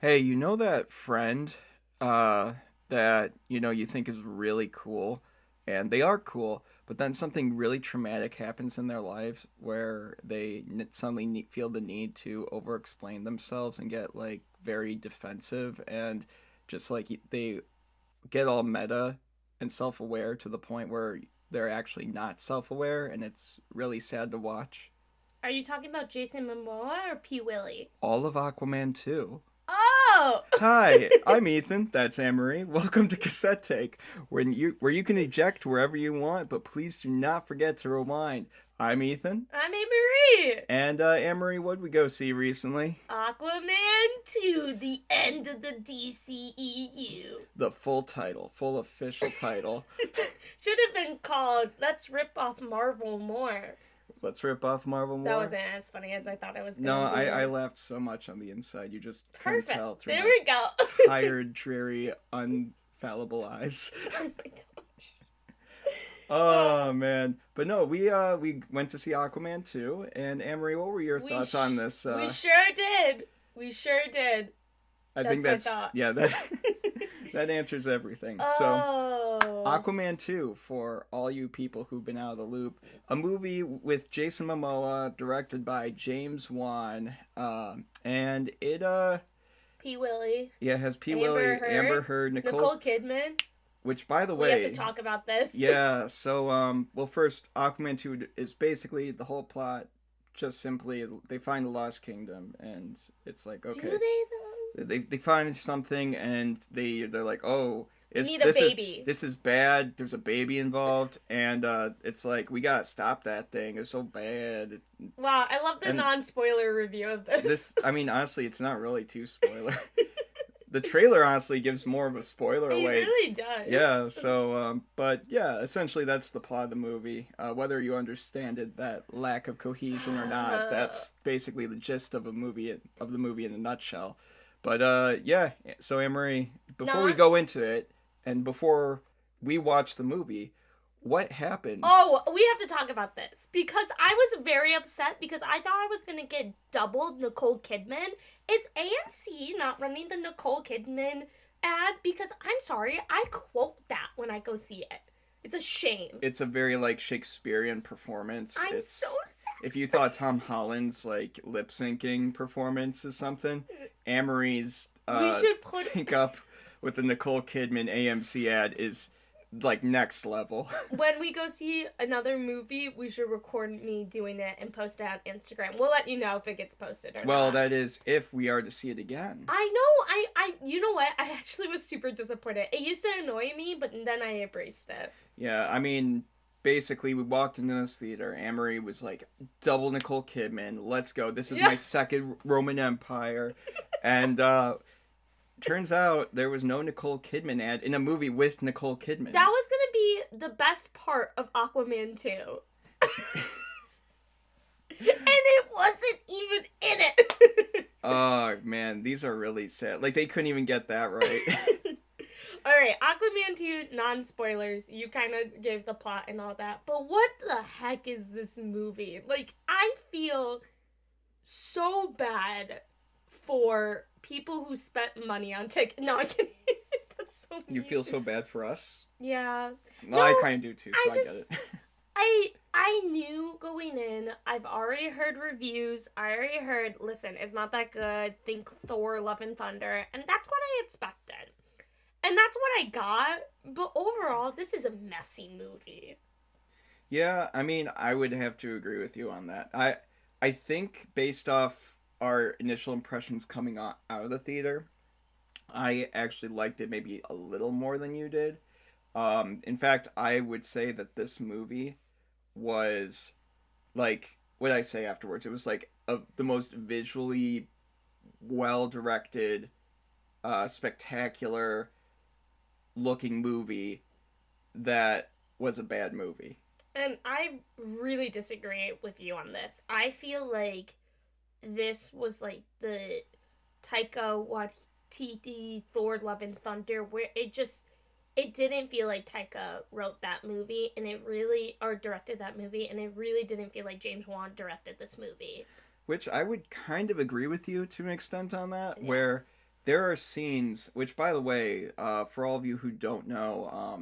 Hey, you know that friend that you think is really cool, and they are cool, but then something really traumatic happens in their lives where they suddenly feel the need to over-explain themselves and get like very defensive and just like they get all meta and self-aware to the point where they're actually not self-aware, and it's really sad to watch. Are you talking about Jason Momoa or P. Willie? All of Aquaman too. Oh! Hi, I'm Ethan. That's Annmarie. Welcome to Cassette Take, where you can eject wherever you want, but please do not forget to rewind. I'm Ethan, I'm Annmarie! and Annmarie, what'd we go see recently? Aquaman 2, the end of the DCEU. The full title, full official title. Should have been called Let's Rip Off Marvel More. Let's rip off Marvel That more. wasn't as funny as I thought it was No, going to be. I laughed so much on the inside. You just couldn't Perfect. tell through There my we go. tired, dreary, unfallible eyes. Oh my gosh. Oh man, but no, we went to see Aquaman 2, and Amory, what were your thoughts on this? We sure did. We sure did. I That's think my that's thoughts. yeah that that answers everything. So Oh. Aquaman 2, for all you people who've been out of the loop, a movie with Jason Momoa, directed by James Wan, and it P. Willie. yeah has P. Amber Willie, Heard, Amber Heard, Nicole Kidman. which by the We have way, to talk about this. yeah. So well, first, Aquaman 2 is basically the whole plot. Just simply, they find the lost kingdom, and it's like, Do okay, they though? they find something, and they're like, oh, We is need a this baby. is this is bad. There's a baby involved, and it's like we gotta stop that thing. It's so bad. Wow, I love the And non-spoiler review of this. I mean, honestly, it's not really too spoiler. The trailer honestly gives more of a spoiler It away. really does. Yeah, so, but yeah, essentially that's the plot of the movie. Whether you understand it, that lack of cohesion or not, that's basically the gist of the movie in a nutshell. But yeah, so Emery, before we Not. go into it, and before we watch the movie, what happened? Oh, we have to talk about this because I was very upset because I thought I was gonna get doubled Nicole Kidman. Is AMC not running the Nicole Kidman ad? Because I'm sorry, I quote that when I go see it. It's a shame. It's a very like Shakespearean performance. I'm It's so sad. if you thought Tom Holland's like lip syncing performance is something, Amory's We should put sync up with the Nicole Kidman AMC ad is like next level. when we go see another movie, we should record me doing it and post it on Instagram. We'll let you know if it gets posted or Well, not. that is if we are to see it again. I know. You know what? I actually was super disappointed. It used to annoy me, but then I embraced it. Yeah, I mean, basically, we walked into this theater. Amory was like, double Nicole Kidman. Let's go. This is my second Roman Empire. And turns out there was no Nicole Kidman ad in a movie with Nicole Kidman. That was gonna be the best part of Aquaman 2. And it wasn't even in it. Oh, man, these are really sad. Like, they couldn't even get that right. Alright, Aquaman 2, non-spoilers. You kind of gave the plot and all that. But what the heck is this movie? Like, I feel so bad for people who spent money on tickets. No, I'm kidding. That's so mean. You feel so bad for us? Yeah. Well, I kind of do too, so I get just- it. I knew going in, I've already heard reviews. I already heard, listen, it's not that good. Think Thor, Love and Thunder. And that's what I expected. And that's what I got. But overall, this is a messy movie. Yeah, I mean, I would have to agree with you on that. I think based off our initial impressions coming out of the theater, I actually liked it maybe a little more than you did. In fact, I would say that this movie was like what I say afterwards. It was like the most visually well directed, spectacular looking movie that was a bad movie. And I really disagree with you on this. I feel like this was like the Taika Waititi Thor Love and Thunder where it didn't feel like Taika wrote that movie and it really or directed that movie and it really didn't feel like James Wan directed this movie. Which I would kind of agree with you to an extent on that, Yeah. where there are scenes, which, by the way, for all of you who don't know,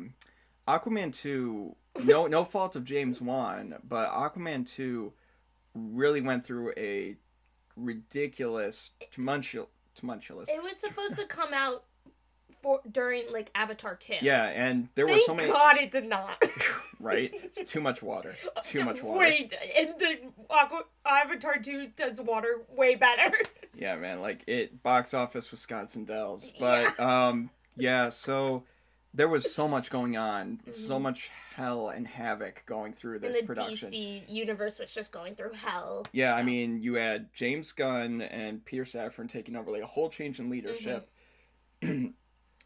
Aquaman 2, no fault of James Wan, but Aquaman 2 really went through a ridiculous, tumultuous. It was supposed to come out for during like Avatar 2. Yeah, and there were so Thank many. God it did not. Right? It's too much water. Too much water. Wait, and the Avatar 2 does water way better. Yeah, man, like it box office Wisconsin Dells. But yeah, so there was so much going on, so much hell and havoc going through And this the production. DC universe was just going through hell. Yeah, So. I mean, you had James Gunn and Peter Safran taking over, like a whole change in leadership.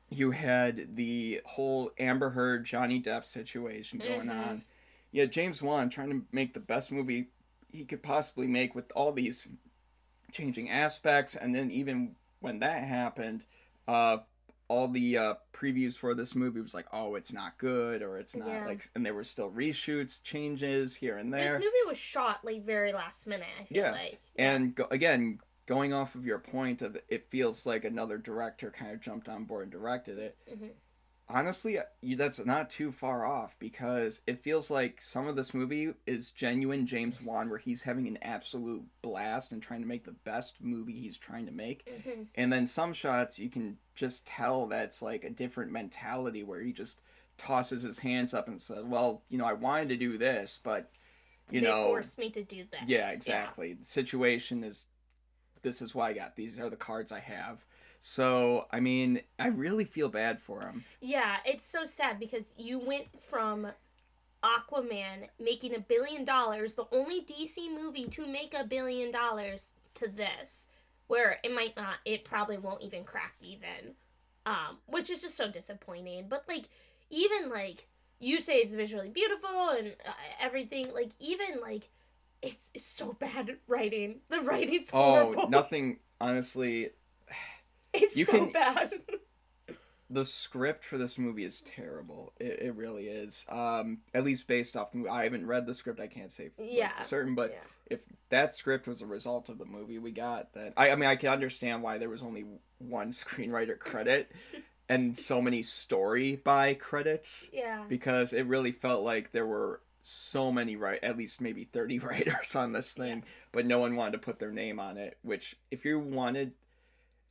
You had the whole Amber Heard Johnny Depp situation going on. Yeah, James Wan trying to make the best movie he could possibly make with all these changing aspects, and then even when that happened, uh, all the previews for this movie was like, oh, it's not good, or it's not Yeah. like, and there were still reshoots, changes here and This there. movie was shot like very last minute, I feel Yeah, like. and again, going off of your point of it feels like another director kind of jumped on board and directed it. Honestly, that's not too far off because it feels like some of this movie is genuine James Wan, where he's having an absolute blast and trying to make the best movie he's trying to make. And then some shots you can just tell that's like a different mentality where he just tosses his hands up and says, well, I wanted to do this, but They forced me to do this. Yeah, exactly. Yeah. The situation is, this is what I got. These are the cards I have. So, I mean, I really feel bad for him. Yeah, it's so sad because you went from Aquaman making $1 billion, the only DC movie to make $1 billion, to this, where it probably won't even crack even, which is just so disappointing. But like, even like you say, it's visually beautiful and everything. Like even like, it's so bad writing. The writing's horrible. Oh, nothing. Honestly, it's so bad. The script for this movie is terrible. It really is. At least based off the movie. I haven't read the script. I can't say for certain. But if that script was a result of the movie we got, then I mean I can understand why there was only one screenwriter credit and so many story by credits. Yeah. Because it really felt like there were so many at least maybe 30 writers on this thing, but no one wanted to put their name on it. Which if you wanted,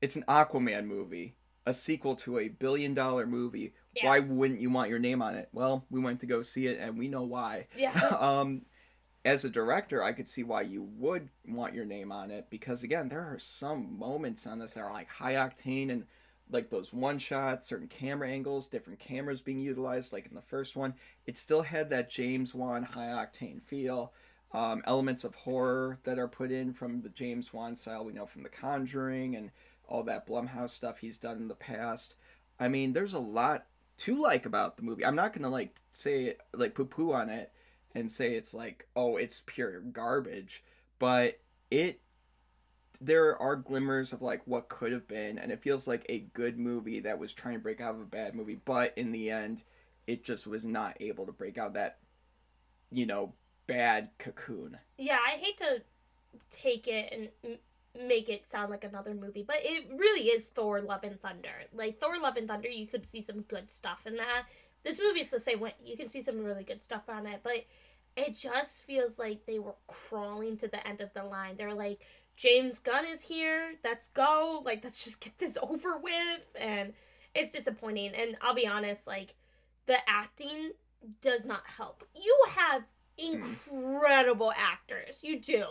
it's an Aquaman movie. A sequel to a $1 billion movie. Yeah. Why wouldn't you want your name on it? Well, we went to go see it, and we know why. Yeah. As a director, I could see why you would want your name on it because, again, there are some moments on this that are like high octane and like those one shots, certain camera angles, different cameras being utilized. Like in the first one, it still had that James Wan high octane feel. Elements of horror that are put in from the James Wan style we know from The Conjuring and all that Blumhouse stuff he's done in the past. I mean, there's a lot to like about the movie. I'm not gonna like say like poo-poo on it and say it's like, oh, it's pure garbage, but there are glimmers of like what could have been, and it feels like a good movie that was trying to break out of a bad movie, but in the end, it just was not able to break out that, bad cocoon. Yeah, I hate to take it and make it sound like another movie, but it really is Thor Love and Thunder. Like Thor Love and Thunder, you could see some good stuff in that. This movie's the same way. You can see some really good stuff on it, but it just feels like they were crawling to the end of the line. They're like, James Gunn is here, let's go, like let's just get this over with. And it's disappointing. And I'll be honest, like the acting does not help. You have incredible actors. You do.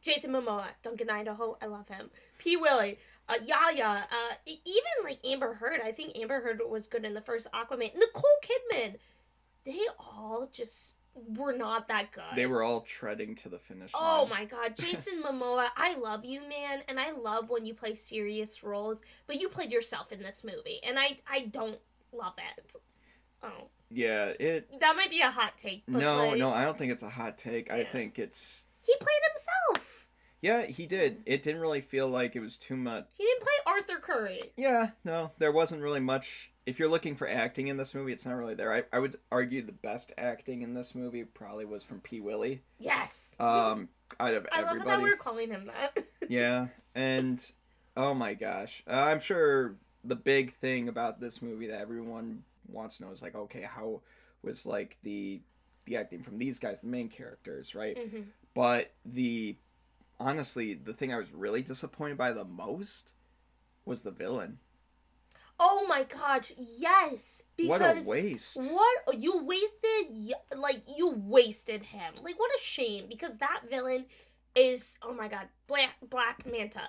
Jason Momoa, Duncan Idaho, I love him. P. Willie, Yaya, even like Amber Heard. I think Amber Heard was good in the first Aquaman. Nicole Kidman. They all just were not that good. They were all treading to the finish line. Oh my god, Jason Momoa, I love you, man, and I love when you play serious roles, but you played yourself in this movie, and I don't love it. Oh. Yeah, that might be a hot take. But no, I don't think it's a hot take. Yeah. I think it's... He played himself. Yeah, he did. It didn't really feel like it was too much. He didn't play Arthur Curry. Yeah, no, there wasn't really much. If you're looking for acting in this movie, it's not really there. I would argue the best acting in this movie probably was from P. Willie. Yes. Out of everybody. I love that we're calling him that. Yeah, and Oh my gosh. I'm sure the big thing about this movie that everyone wants to know is like, okay, how was like the acting from these guys, the main characters, right? Hmm. But the honestly, the thing I was really disappointed by the most was the villain. Oh my gosh, yes, What a because waste. what you wasted him. Like what a shame because that villain is oh my god, Black Manta.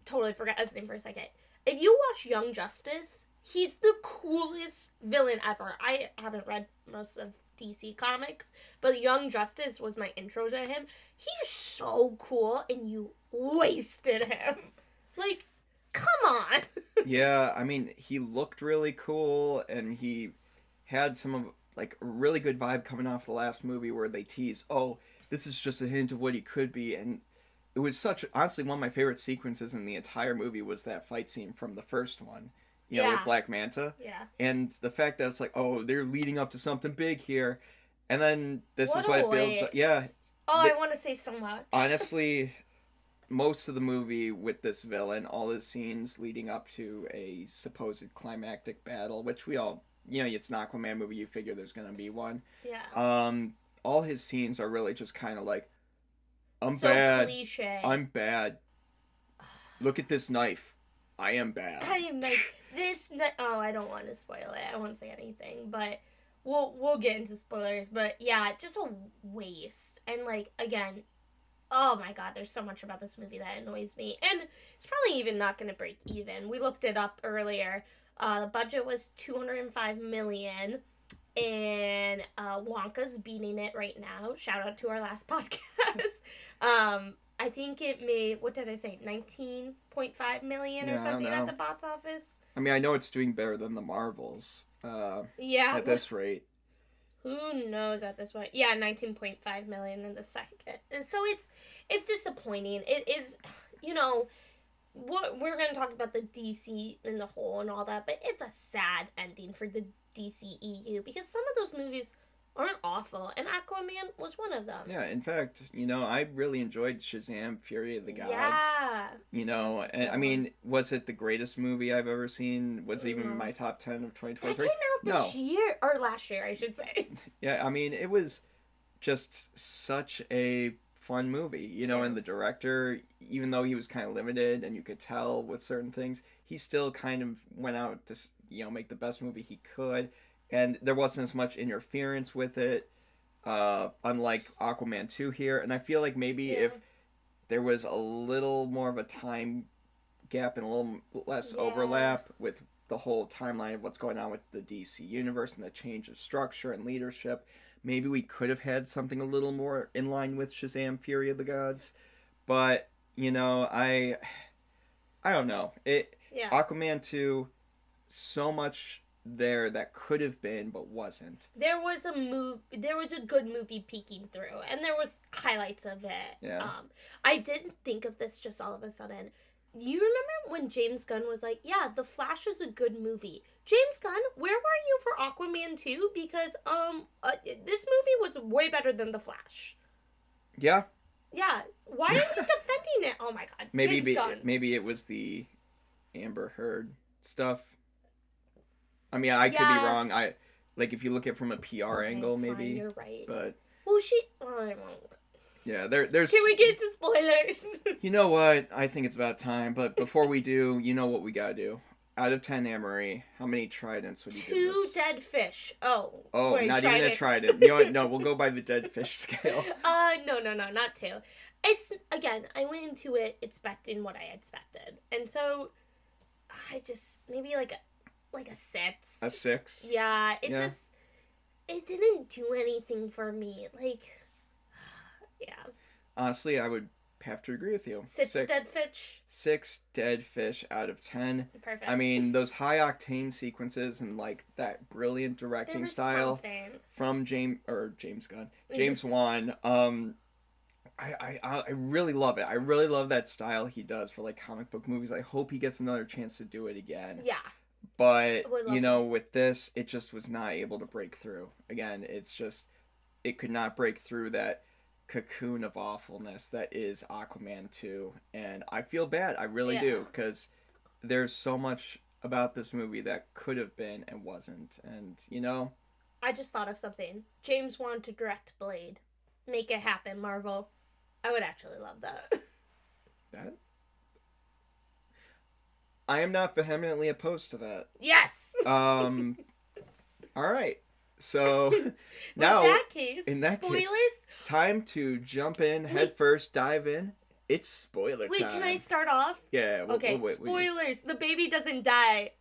Totally forgot his name for a second. If you watch Young Justice, he's the coolest villain ever. I haven't read most of DC comics, but Young Justice was my intro to him. He's so cool, and you wasted him. Like, come on. Yeah, I mean, he looked really cool and he had some of like a really good vibe coming off the last movie where they tease, "Oh, this is just a hint of what he could be." And it was such honestly one of my favorite sequences in the entire movie was that fight scene from the first one, with Yeah, Black Manta. yeah. And the fact that it's like, "Oh, they're leading up to something big here." And then this What is what a it builds up. Yeah, waste. Oh, the, I want to say so much. honestly, most of the movie with this villain, all his scenes leading up to a supposed climactic battle, which we all, it's an Aquaman movie, you figure there's going to be one. Yeah. Um, all his scenes are really just kind of like, I'm So bad. cliche. I'm bad. Look at this knife. I am bad. I am like this. Oh, I don't want to spoil it. I won't say anything, but we'll get into spoilers. But yeah, just a waste. And like again, oh my god, there's so much about this movie that annoys me, and it's probably even not going to break even. We looked it up earlier. The budget was 205 million, and Wonka's beating it right now. Shout out to our last podcast. I think it made what did I say 19.5 million or Yeah, I don't something at know. the box office. I mean, I know it's doing better than the Marvels Yeah, at this rate. who knows at this point? Yeah, 19.5 million in the second, and so it's disappointing. It is, you know, what we're gonna talk about the DC in the whole and all that, but it's a sad ending for the DCEU because some of those movies aren't awful, and Aquaman was one of them. Yeah, in fact, I really enjoyed Shazam Fury of the Gods. Yeah, that's a And I good one. mean, was it the greatest movie I've ever seen? Was it even in No, my top 10 of that 2023? came out No. this year or last year, I should say. Yeah, I mean, it was just such a fun movie, Yeah, and the director, even though he was kind of limited and you could tell with certain things, he still kind of went out to, make the best movie he could. And there wasn't as much interference with it, unlike Aquaman 2 here. And I feel like maybe yeah, if there was a little more of a time gap and a little less yeah, overlap with the whole timeline of what's going on with the DC universe and the change of structure and leadership, maybe we could have had something a little more in line with Shazam: Fury of the Gods. But I don't know. yeah. Aquaman 2, so much there that could have been but wasn't. There was a good movie peeking through, and there was highlights of it. Yeah. I didn't think of this just all of a sudden. You remember when James Gunn was like, "Yeah, The Flash is a good movie." James Gunn, where were you for Aquaman 2? Because this movie was way better than The Flash. Yeah. Yeah, why are you defending it? Oh my god, maybe James Gunn. maybe it was the Amber Heard stuff. I mean, I could be Yeah. wrong. I like if you look at it from a PR Okay, angle, fine, maybe. you're right. But Well, she. Well, I won't. yeah, there's. Can we get to spoilers? You know what? I think it's about time. But before we do, you know what we gotta do. Out of 10, Annmarie, how many tridents would you give Two this? dead fish. Oh, Oh, wait, not even a tridents. trident. You know what? No, we'll go by the dead fish scale. No, not two. It's again. I went into it expecting what I expected, and so I just maybe like a six. A 6. Yeah, Yeah. it didn't do anything for me. Like, yeah, Honestly, I would have to agree with you. six 6. dead fish. 6 dead fish out of 10. Perfect. I mean, those high octane sequences and like that brilliant there directing was style something. from James Gunn, James Wan. I really love it. I really love that style he does for like comic book movies. I hope he gets another chance to do it again. Yeah, But I would love it. with this, it just was not able to break through. Again, it could not break through that cocoon of awfulness that is Aquaman 2. And I feel bad. I really Yeah. do. Because there's so much about this movie that could have been and wasn't. And, I just thought of something. James wanted to direct Blade. Make it happen, Marvel. I would actually love that. that I am not vehemently opposed to that. Yes! Um, all right. So now, In in that that case, case, spoilers? time to jump in head first, dive in. It's spoiler Wait, time. can I start off? Yeah. Okay, Wait. spoilers. The baby doesn't die.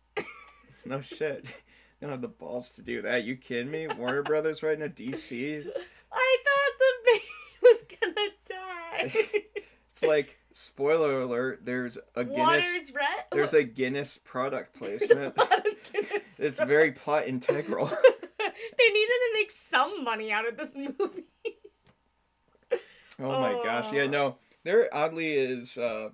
No shit. You don't have the balls to do that. You kidding me? Warner Brothers right now, DC. I thought the baby was gonna die. It's like spoiler alert. There's a Guinness. Water's red. There's a Guinness product There's a placement. lot of Guinness. It's very plot integral. They needed to make some money out of this movie. Oh my gosh. Yeah, no. There oddly is a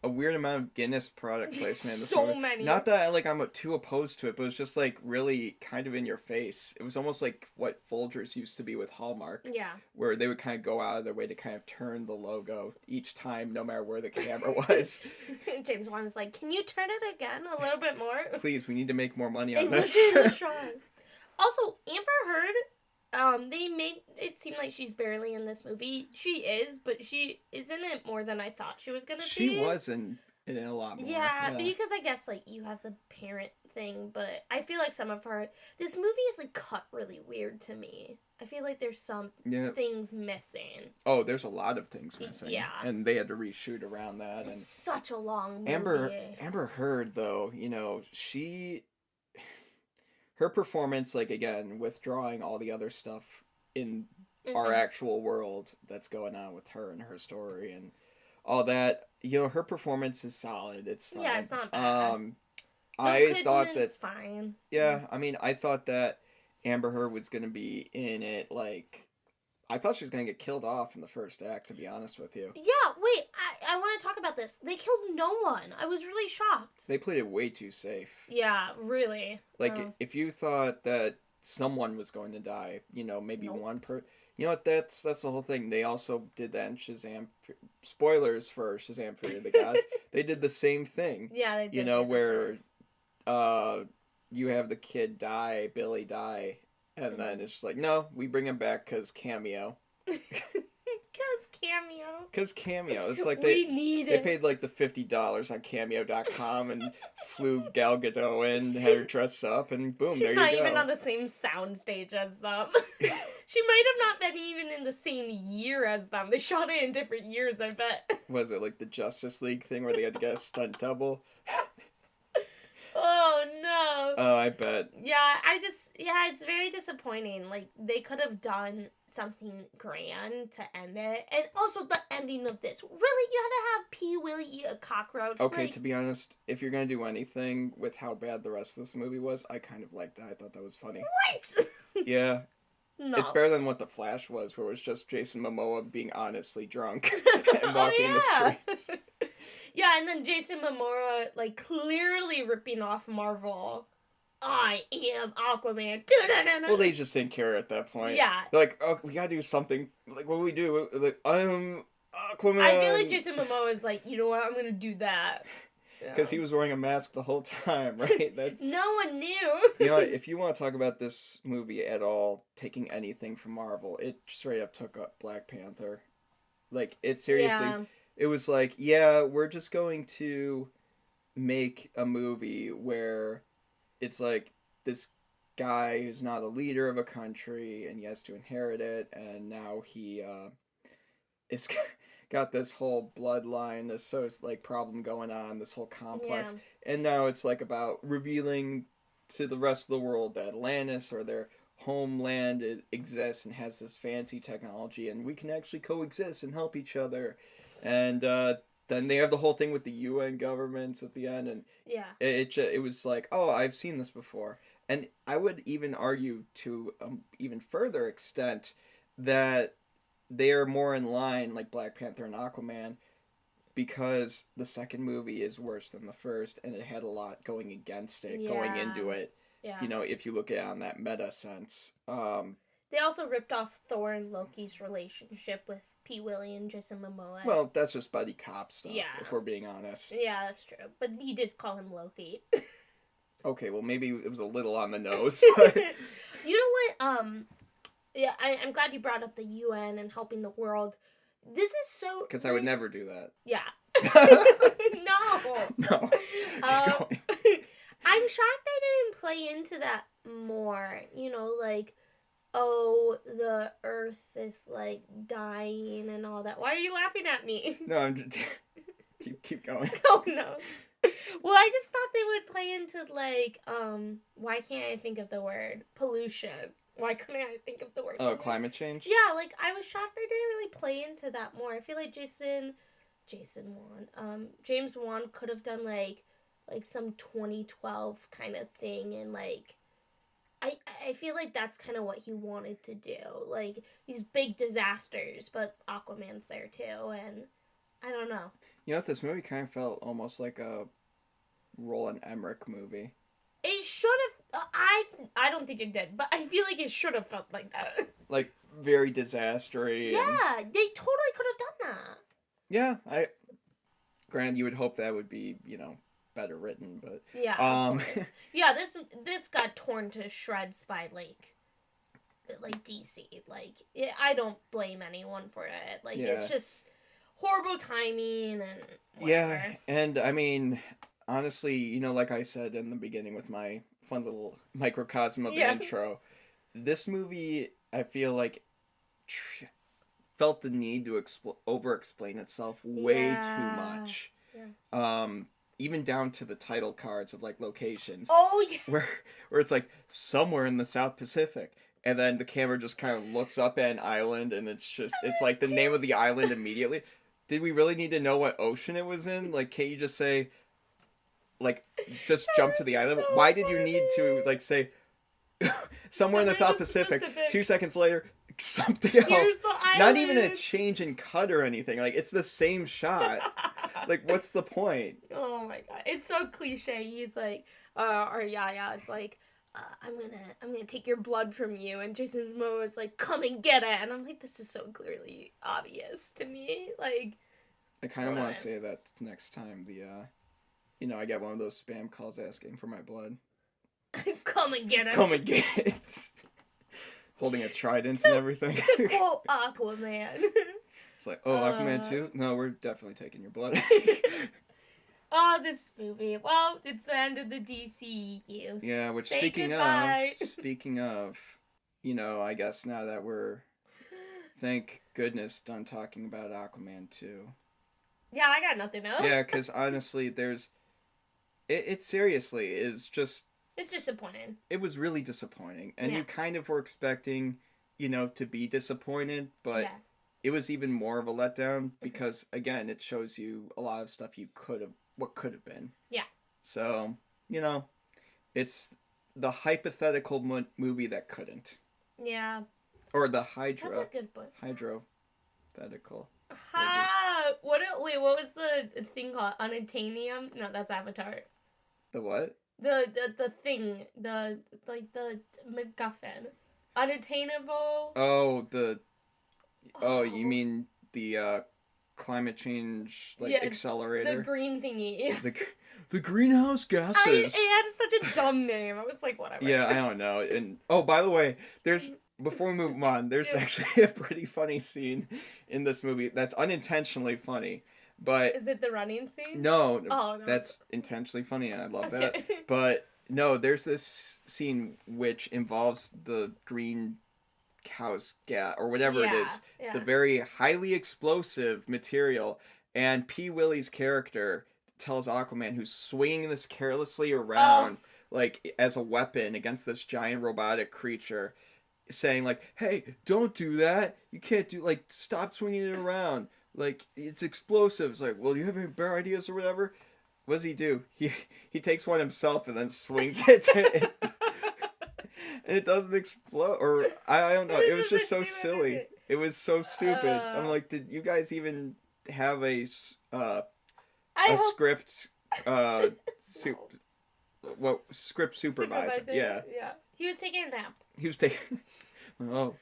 weird amount of Guinness product placement in this So movie. many. Not that I'm too opposed to it, but it's just like really kind of in your face. It was almost like what Folgers used to be with Hallmark. Yeah. Where they would kind of go out of their way to kind of turn the logo each time, no matter where the camera was. James Wan is like, can you turn it again a little bit more? Please, we need to make more money on It this. was in the shot. Also, Amber Heard, they made it seem like she's barely in this movie. She is, but she is in it more than I thought she was gonna be. She was in it a lot more. Yeah, because I guess like you have the parent thing, but I feel like some of her this movie is like cut really weird to me. I feel like there's some things missing. Oh, there's a lot of things missing. Yeah. And they had to reshoot around that. It's And such a long movie. Amber Heard though, her performance, like again, withdrawing all the other stuff in our actual world that's going on with her and her story and all that, her performance is solid. It's fine. Yeah, it's not bad. I thought that fine. Yeah, I mean, I thought that Amber Heard was gonna be in it. Like, I thought she was gonna get killed off in the first act. To be honest with you. Yeah, wait. I want to talk about this. They killed no one. I was really shocked. They played it way too safe. Yeah, really. Like, if you thought that someone was going to die, maybe one per. You know what? That's the whole thing. They also did that in Shazam. Spoilers for Shazam: Fury of the Gods. They did the same thing. Yeah, they did. Where, you have the kid die, Billy die, and then it's just like, no, we bring him back because cameo. Because cameo. It's like they paid like the $50 on Cameo.com and flew Gal Gadot in, had her dress up, and boom, She's there you go. not even on the same sound stage as them. She might have not been even in the same year as them. They shot it in different years, I bet. Was it like the Justice League thing where they had to get a stunt double? Oh no. Oh, I bet. Yeah, it's very disappointing. Like, they could have done something grand to end it. And also the ending of this. Really, you had to have P. Will eat a cockroach? Okay, to be honest, if you're going to do anything with how bad the rest of this movie was, I kind of liked that. I thought that was funny. What? Yeah. No. It's better than what The Flash was, where it was just Jason Momoa being honestly drunk and walking in the streets. Yeah, and then Jason Momoa, like, clearly ripping off Marvel. I am Aquaman. Well, they just didn't care at that point. Yeah. They're like, oh, we gotta do something. Like, what do we do? Like, I'm Aquaman. I feel like Jason Momoa is like, you know what, I'm gonna do that. Because he was wearing a mask the whole time, right? No one knew. You know what? If you want to talk about this movie at all, taking anything from Marvel, it straight up took up Black Panther. Like, it seriously... Yeah. It was like, yeah, we're just going to make a movie where it's like this guy who's not a leader of a country and he has to inherit it, and now he is got this whole bloodline, this like problem going on, this whole complex, and now it's like about revealing to the rest of the world that Atlantis or their homeland exists and has this fancy technology, and we can actually coexist and help each other. And then they have the whole thing with the UN governments at the end, and it was like, oh, I've seen this before. And I would even argue to even further extent that they are more in line, like Black Panther and Aquaman, because the second movie is worse than the first, and it had a lot going against it, going into it. Yeah. If you look at it on that meta sense. They also ripped off Thor and Loki's relationship with P. Willie and Jason Momoa. Well, that's just buddy cop stuff, Yeah. if we're being honest. Yeah, that's true. But he did call him Loki. Okay, well, maybe it was a little on the nose, but... You know what? Yeah, I'm glad you brought up the UN and helping the world. This is so... Because I would never do that. Yeah. No. No. I'm shocked they didn't play into that more. You know, like, oh, the Earth is, like, dying and all that. Why are you laughing at me? No, I'm just... keep going. Oh, no. Well, I just thought they would play into, like, why can't I think of the word? Pollution. Why couldn't I think of the word? Oh, climate change? Yeah, like, I was shocked they didn't really play into that more. I feel like James Wan could have done, like some 2012 kind of thing, and, like, I feel like that's kind of what he wanted to do. Like, these big disasters, but Aquaman's there, too, and I don't know. You know, this movie kind of felt almost like a Roland Emmerich movie. It should have. I don't think it did, but I feel like it should have felt like that. Like, very disastery. Yeah, they totally could have done that. Yeah, granted, you would hope that would be, you know, better written, but... Yeah, of course. Yeah, this got torn to shreds by, like DC. Like, I don't blame anyone for it. Like, It's just horrible timing and whatever. Yeah, and, I mean... Honestly, you know, like I said in the beginning with my fun little microcosm of an intro, this movie, I feel like, felt the need to over-explain itself way too much. Yeah. Even down to the title cards of, like, locations. Oh, yeah. Where it's like, somewhere in the South Pacific. And then the camera just kind of looks up at an island, and it's like the name of the island immediately. Did we really need to know what ocean it was in? Like, can't you just say... Like, just jump to the island. So Why did you need to, like, say, somewhere in the South Pacific, 2 seconds later, something else. Not even a change in cut or anything. Like, it's the same shot. Like, what's the point? Oh my god. It's so cliche. He's like, it's like, I'm gonna take your blood from you, and Jason Momoa is like, come and get it, and I'm like, this is so clearly obvious to me. Like, I kind of want to say that next time I get one of those spam calls asking for my blood. Come and get it. Come and get it. Holding a trident and everything. To quote Aquaman. It's like, oh, Aquaman 2? No, we're definitely taking your blood. Oh, this movie. Well, it's the end of the DCU. Yeah, which Say speaking of, I guess now that we're, thank goodness, done talking about Aquaman 2. Yeah, I got nothing else. Yeah, because honestly, it seriously is just... It's disappointing. It was really disappointing. And you kind of were expecting, to be disappointed, but it was even more of a letdown because, again, it shows you a lot of stuff what could have been. Yeah. So, it's the hypothetical movie that couldn't. Yeah. Or the Hydra. That's a good point. Hydrothetical. What was the thing called? Unobtainium? No, that's Avatar. The what? The thing. The MacGuffin. Unattainable. Oh, you mean the climate change accelerator? The green thingy. The greenhouse gases. It had such a dumb name. I was like, whatever. Yeah, I don't know. And by the way, before we move on, there's actually a pretty funny scene in this movie that's unintentionally funny. But is it the running scene? No, that's intentionally funny, and I love that. But no, there's this scene which involves the greenhouse gas or whatever it is, the very highly explosive material, and P. Willie's character tells Aquaman, who's swinging this carelessly around like as a weapon against this giant robotic creature, saying like, "Hey, don't do that. You can't stop swinging it around. Like, it's explosive." It's like, well, do you have any better ideas or whatever? What does he do? He takes one himself and then swings it and it doesn't explode. Or I don't know. It was just so silly. It was so stupid. I'm like, did you guys even have a script script supervisor? Yeah. He was taking a nap. Oh,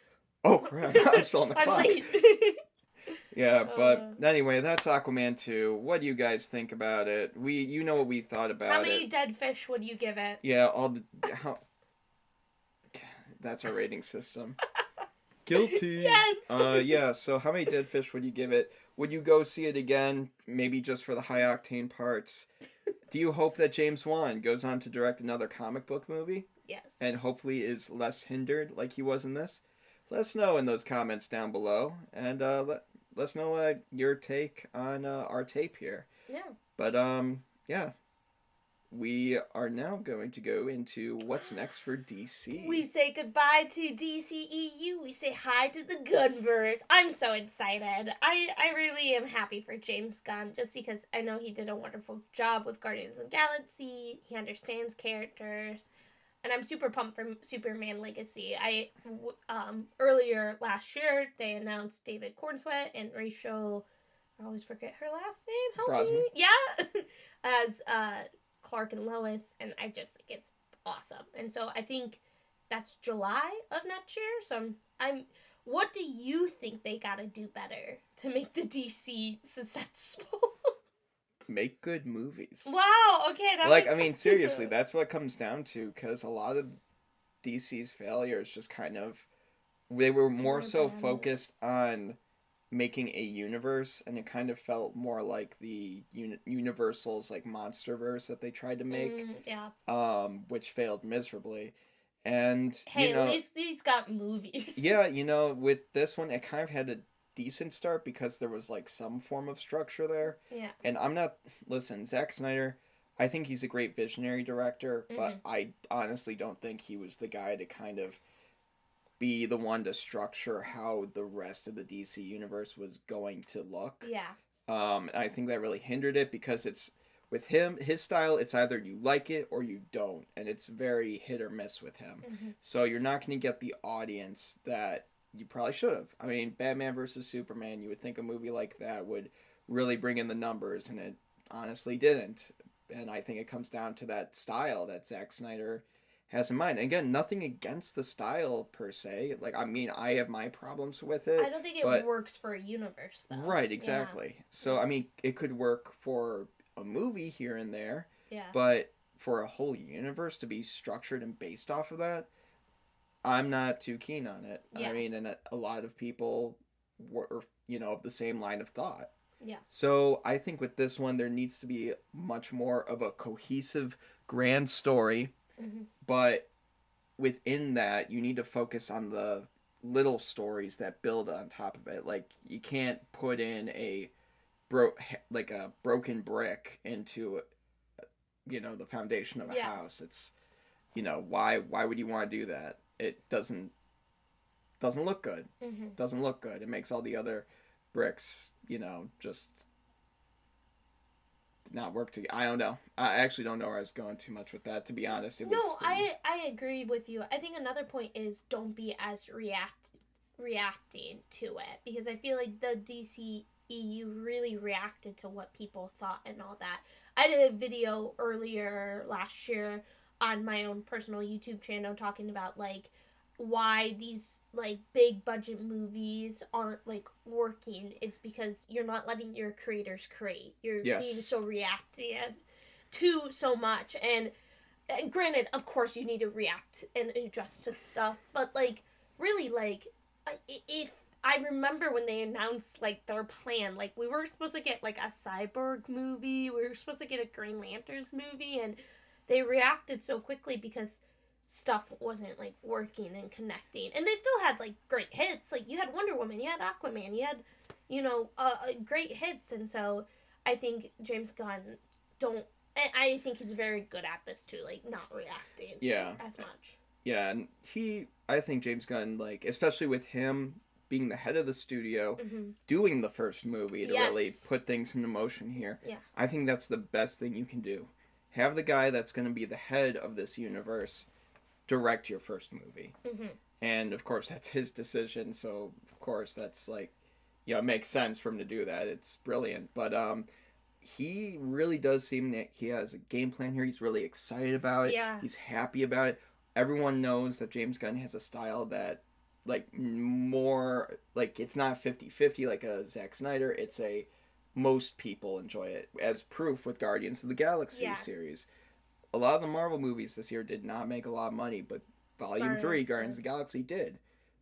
oh crap! I'm still on the I'm clock. late. Yeah, but uh, anyway, that's Aquaman 2. What do you guys think about it? You know what we thought how about many it. dead fish would you give it? Yeah, all the how that's our rating system. Guilty. Yes. Yeah. So how many dead fish would you give it? Would you go see it again? Maybe just for the high octane parts. Do you hope that James Wan goes on to direct another comic book movie Yes. and hopefully is less hindered like he was in this? Let us know in those comments down below, and let us know your take on our tape here. Yeah. But yeah, we are now going to go into what's next for DC. We say goodbye to DCEU. We say hi to the Gunverse. I'm so excited. I really am happy for James Gunn just because I know he did a wonderful job with Guardians of the Galaxy. He understands characters. And I'm super pumped for Superman Legacy. Earlier last year, they announced David Cornsweet and Rachel, I always forget her last name. Help Brosnan. me. Yeah. As Clark and Lois, and I just think it's awesome. And so I think that's July of next year. So I'm what do you think they gotta do better to make the DC successful? Make good movies. Wow, okay. I mean, seriously, that's what it comes down to, because a lot of DC's failures just kind of, they were more so focused on making a universe, and it kind of felt more like the Universal's like MonsterVerse that they tried to make, yeah. Which failed miserably. And hey, at least these got movies. Yeah, with this one, it kind of had a decent start because there was like some form of structure there. Yeah. And listen, Zack Snyder, I think he's a great visionary director, but I honestly don't think he was the guy to kind of be the one to structure how the rest of the DC universe was going to look. Yeah. I think that really hindered it because it's with him, his style, it's either you like it or you don't, and it's very hit or miss with him. So you're not going to get the audience that you probably should have. I mean, Batman versus Superman, you would think a movie like that would really bring in the numbers, and it honestly didn't. And I think it comes down to that style that Zack Snyder has in mind. And again, nothing against the style per se. Like, I mean, I have my problems with it. I don't think it works for a universe, though. Right, exactly. Yeah. So, I mean, it could work for a movie here and there. Yeah. But for a whole universe to be structured and based off of that, I'm not too keen on it. Yeah. I mean, and a lot of people were, of the same line of thought. Yeah. So I think with this one, there needs to be much more of a cohesive, grand story. But within that, you need to focus on the little stories that build on top of it. Like, you can't put in a broken brick into, the foundation of a house. It's, why would you want to do that? It doesn't look good. Doesn't look good. It makes all the other bricks, just not work together. I don't know. I actually don't know where I was going too much with that, to be honest. I agree with you. I think another point is don't be as reacting to it, because I feel like the DCEU really reacted to what people thought and all that. I did a video earlier last year on my own personal YouTube channel talking about like why these like big budget movies aren't like working. It's because you're not letting your creators create. You're being so reactive to so much, and granted, of course you need to react and adjust to stuff, but like really, like if I remember when they announced like their plan, like we were supposed to get like a Cyborg movie, we were supposed to get a Green Lanterns movie, and they reacted so quickly because stuff wasn't like working and connecting. And they still had like great hits. Like you had Wonder Woman, you had Aquaman, you had great hits. And so I think James Gunn I think he's very good at this too, like not reacting as much. Yeah, and I think James Gunn, like, especially with him being the head of the studio, doing the first movie to really put things into motion here. Yeah. I think that's the best thing you can do. Have the guy that's going to be the head of this universe direct your first movie. And of course that's his decision, so of course that's like, it makes sense for him to do that. It's brilliant. But he really does seem that he has a game plan here. He's really excited about it. Yeah. He's happy about it. Everyone knows that James Gunn has a style that like more like it's not 50-50 like a Zack Snyder. It's a most people enjoy it, as proof with Guardians of the Galaxy Yeah. series. A lot of the Marvel movies this year did not make a lot of money, but Volume 3, Guardians of the Galaxy, did.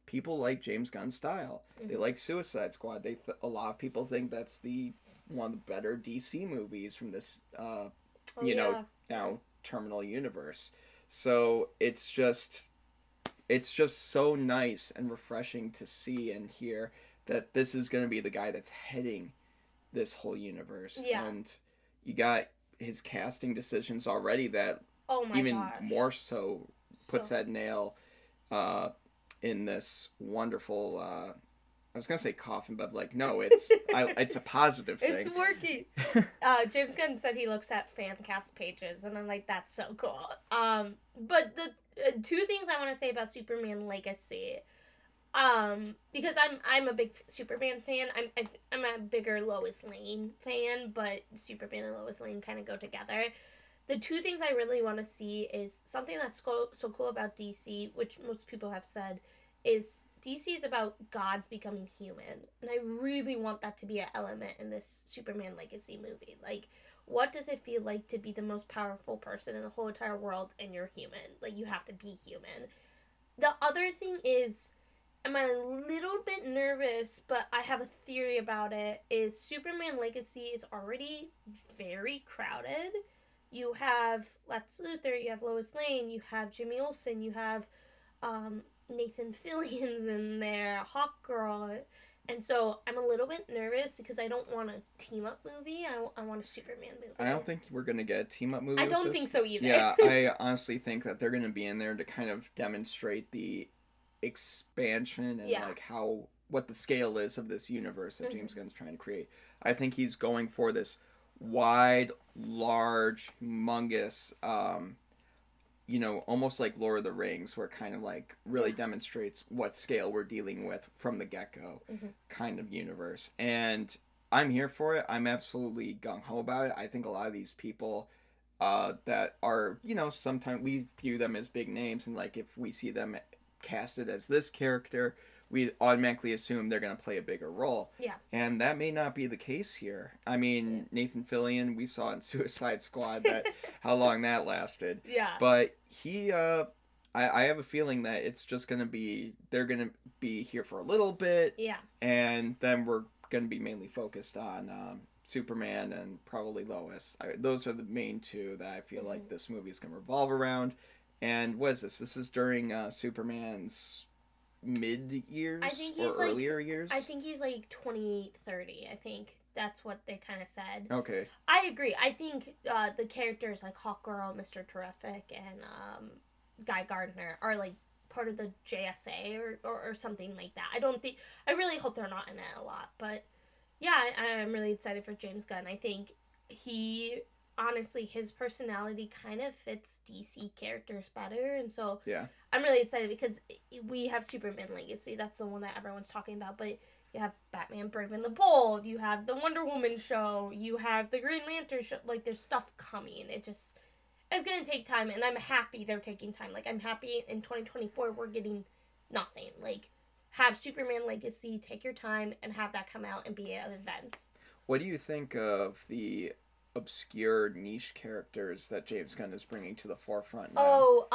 People like James Gunn's style. They like Suicide Squad. A lot of people think that's the one of the better DC movies from this, Oh yeah. now terminal universe. So it's just so nice and refreshing to see and hear that this is going to be the guy that's heading this whole universe. Yeah. And you got his casting decisions already that Oh my even gosh. more so puts that nail in this wonderful. I was gonna say coffin, but like no, it's a positive thing. It's working. James Gunn said he looks at fan cast pages, and I'm like, that's so cool. But the two things I want to say about Superman Legacy, because I'm a big Superman fan. I'm a bigger Lois Lane fan, but Superman and Lois Lane kind of go together. The two things I really want to see is something that's so cool about DC, which most people have said, is DC is about gods becoming human. And I really want that to be an element in this Superman Legacy movie. Like, what does it feel like to be the most powerful person in the whole entire world and you're human? Like, you have to be human. The other thing is, I'm a little bit nervous, but I have a theory about it, is Superman Legacy is already very crowded. You have Lex Luthor, you have Lois Lane, you have Jimmy Olsen, you have Nathan Fillion's in there, Hawkgirl. And so I'm a little bit nervous because I don't want a team-up movie. I want a Superman movie. I don't think we're going to get a team-up movie. I don't think so either. Yeah, I honestly think that they're going to be in there to kind of demonstrate the expansion and like what the scale is of this universe that James Gunn's trying to create. I think he's going for this wide, large, humongous, almost like Lord of the Rings, where it kind of like really demonstrates what scale we're dealing with from the get-go kind of universe. And I'm here for it. I'm absolutely gung-ho about it. I think a lot of these people that are, sometimes we view them as big names, and like if we see them casted as this character, we automatically assume they're going to play a bigger role. Yeah. And that may not be the case here. I mean, Nathan Fillion, we saw in Suicide Squad that how long that lasted. Yeah. But he, I have a feeling that it's just going to be, they're going to be here for a little bit. Yeah. And then we're going to be mainly focused on Superman and probably Lois. Those are the main two that I feel like this movie is going to revolve around. And what is this? This is during Superman's mid years or earlier years? I think he's like 2030. I think that's what they kind of said. Okay. I agree. I think the characters like Hawkgirl, Mr. Terrific, and Guy Gardner are like part of the JSA or something like that. I really hope they're not in it a lot. But yeah, I'm really excited for James Gunn. I think honestly, his personality kind of fits DC characters better, and so I'm really excited because we have Superman Legacy. That's the one that everyone's talking about, but you have Batman Brave and the Bold, you have the Wonder Woman show, you have the Green Lantern show. Like, there's stuff coming. It's gonna take time, and I'm happy they're taking time. Like, I'm happy in 2024 we're getting nothing. Like, have Superman Legacy, take your time, and have that come out and be an event. What do you think of the obscure niche characters that James Gunn is bringing to the forefront now?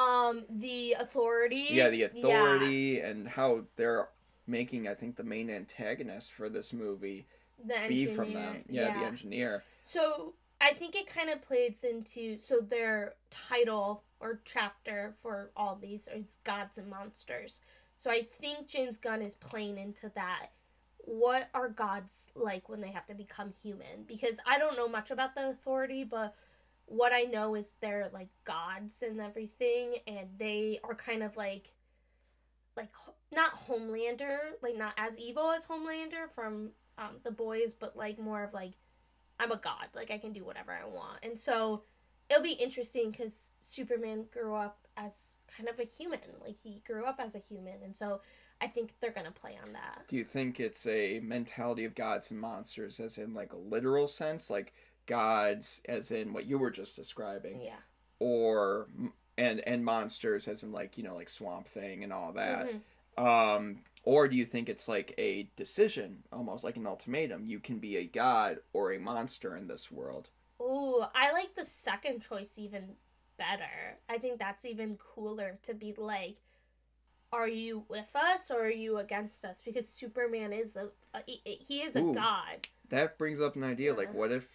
The Authority. Yeah, the Authority, and how they're making, I think, the main antagonist for this movie be from them. Yeah, the engineer. So I think it kind of plays into, so their title or chapter for all these is Gods and Monsters. So I think James Gunn is playing into that. What are gods like when they have to become human? Because I don't know much about the Authority, but what I know is they're like gods and everything, and they are kind of like not Homelander, like not as evil as Homelander from The Boys, but like more of like, I'm a god, like I can do whatever I want. And so it'll be interesting because Superman grew up as kind of a human, like he grew up as a human, and so I think they're going to play on that. Do you think it's a mentality of gods and monsters as in like a literal sense, like gods as in what you were just describing? Yeah. Or and monsters as in like, like Swamp Thing and all that. Or do you think it's like a decision, almost like an ultimatum? You can be a god or a monster in this world. Ooh, I like the second choice even better. I think that's even cooler to be like, are you with us or are you against us? Because Superman is he is a Ooh, god. that brings up an idea. Like, Yeah. what if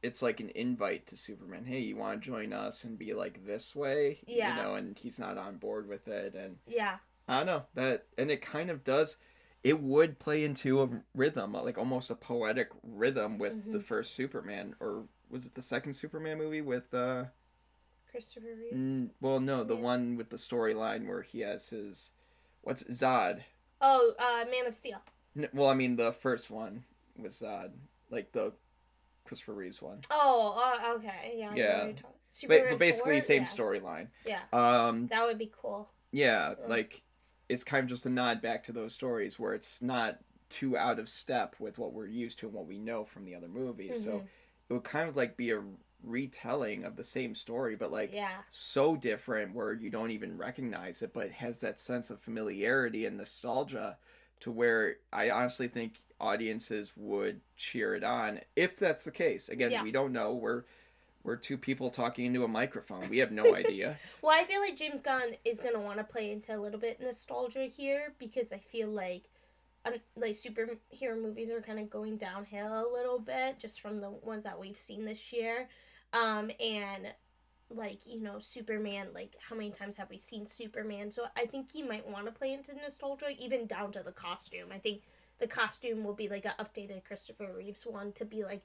it's like an invite to Superman? Hey, you want to join us and be like this way, Yeah. and he's not on board with it, and Yeah. I don't know that, and it kind of does. It would play into a rhythm, like almost a poetic rhythm with the Mm-hmm. first Superman, or was it the second Superman movie with Christopher Reeves. well, no, the Yeah. one with the storyline where he has his what's Zod. Oh, Man of Steel. Well, I mean the first one was Zod, like the Christopher Reeves one. Oh, okay. Yeah, I know what Yeah, you're talking. but Superman basically 4? same Yeah. storyline. Yeah. Um, That would be cool. yeah, Mm. like it's kind of just a nod back to those stories where it's not too out of step with what we're used to and what we know from the other movies. So Mm-hmm. it would kind of like be a retelling of the same story, but like Yeah. so different where you don't even recognize it, but it has that sense of familiarity and nostalgia to where I honestly think audiences would cheer it on if that's the case. Again, Yeah. we don't know. We're two people talking into a microphone. We have no idea. Well, I feel like James Gunn is gonna want to play into a little bit nostalgia here because I feel like superhero movies are kind of going downhill a little bit just from the ones that we've seen this year, and like Superman. Like how many times have we seen Superman? So I think he might want to play into nostalgia, even down to the costume. I think the costume will be like an updated Christopher Reeves one to be like,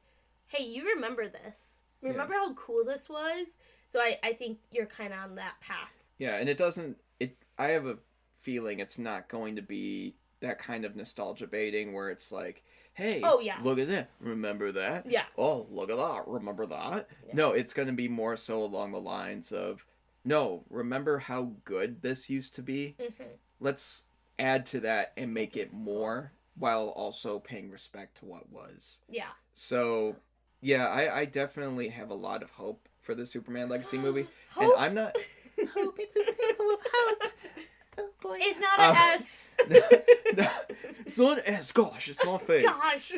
hey, you remember this? Yeah. Remember how cool this was? So I think you're kind of on that path. Yeah, and it doesn't. It. I have a feeling it's not going to be that kind of nostalgia baiting where it's like, "Hey, Oh yeah, look at that! Remember that? yeah, Oh, look at that! Remember that?" yeah. No, it's going to be more so along the lines of, "No, remember how good this used to be? Mm-hmm. Let's add to that and make Make it it more, while also paying respect to what was." Yeah. So, yeah, I definitely have a lot of hope for the Superman Legacy movie, and Hope. I'm not. Hope it's a symbol of hope. Oh boy. It's not an S. No, it's not an S. Gosh, it's not face. Gosh.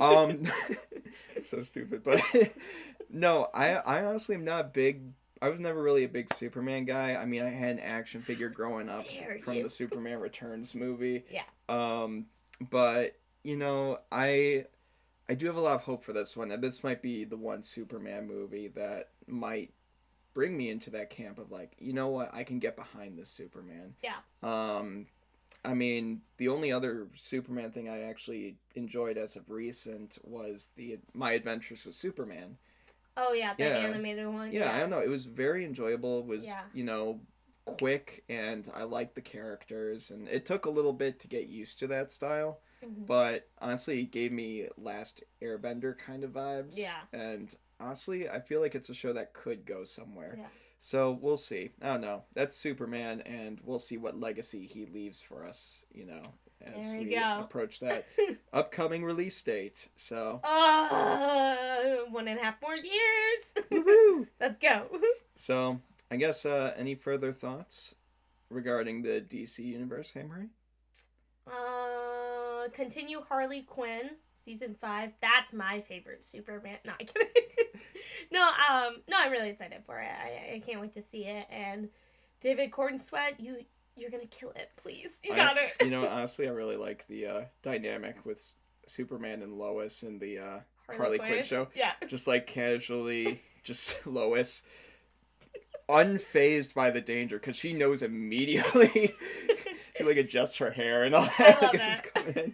So stupid, but no, I honestly am not big. I was never really a big Superman guy. I mean, I had an action figure growing up Dare from you. the Superman Returns movie. Yeah. But I do have a lot of hope for this one, and this might be the one Superman movie that might bring me into that camp of like, you know what, I can get behind this Superman. Yeah. I mean, the only other Superman thing I actually enjoyed as of recent was the My Adventures with Superman. Oh yeah, the Yeah. animated one. Yeah, I don't know. It was very enjoyable. It was, Yeah. quick, and I liked the characters, and it took a little bit to get used to that style. Mm-hmm. But honestly, it gave me Last Airbender kind of vibes. Yeah. And honestly, I feel like it's a show that could go somewhere. Yeah. So we'll see. I don't know. That's Superman, and we'll see what legacy he leaves for us, as There we we go. approach that upcoming release date. So, 1.5 more years. woohoo! Let's go. So, I guess any further thoughts regarding the DC universe, Annmarie? Continue Harley Quinn season 5. That's my favorite Superman. No, I kidding. No, I'm really excited for it. I can't wait to see it. And David Cornsweet, you're gonna kill it, please. You got it. Honestly, I really like the dynamic with Superman and Lois in the Harley Quinn show. Yeah. Just like casually, just Lois, unfazed by the danger because she knows immediately. She like adjusts her hair and all that. I love It's it. coming.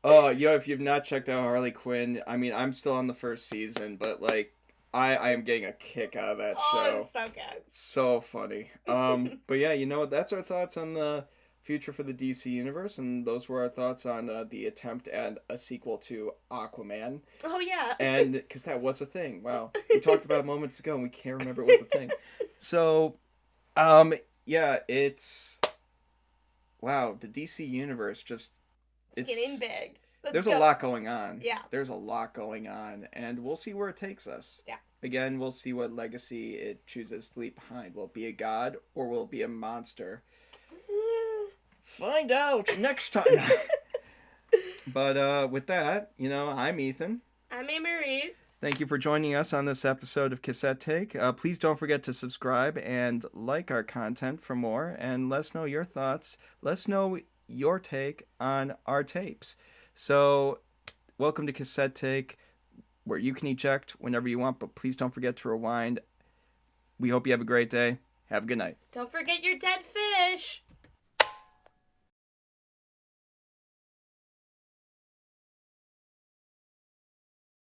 Oh, if you've not checked out Harley Quinn, I mean, I'm still on the first season, but like, I am getting a kick out of that show. It's so good. So funny. But yeah, that's our thoughts on the future for the DC universe, and those were our thoughts on the attempt at a sequel to Aquaman. Oh yeah. And because that was a thing. Wow, we talked about it moments ago, and we can't remember it was a thing. So, yeah, it's wow. The DC universe it's getting big. There's a lot going on. Yeah. There's a lot going on, and we'll see where it takes us. Yeah. Again, we'll see what legacy it chooses to leave behind. Will it be a god or will it be a monster? Find out next time. But with that, I'm Ethan. I'm Annmarie. Thank you for joining us on this episode of Cassette Take. Please don't forget to subscribe and like our content for more, and let us know your thoughts. Let us know your take on our tapes. So, welcome to Cassette Take, where you can eject whenever you want, but please don't forget to rewind. We hope you have a great day. Have a good night. Don't forget your dead fish.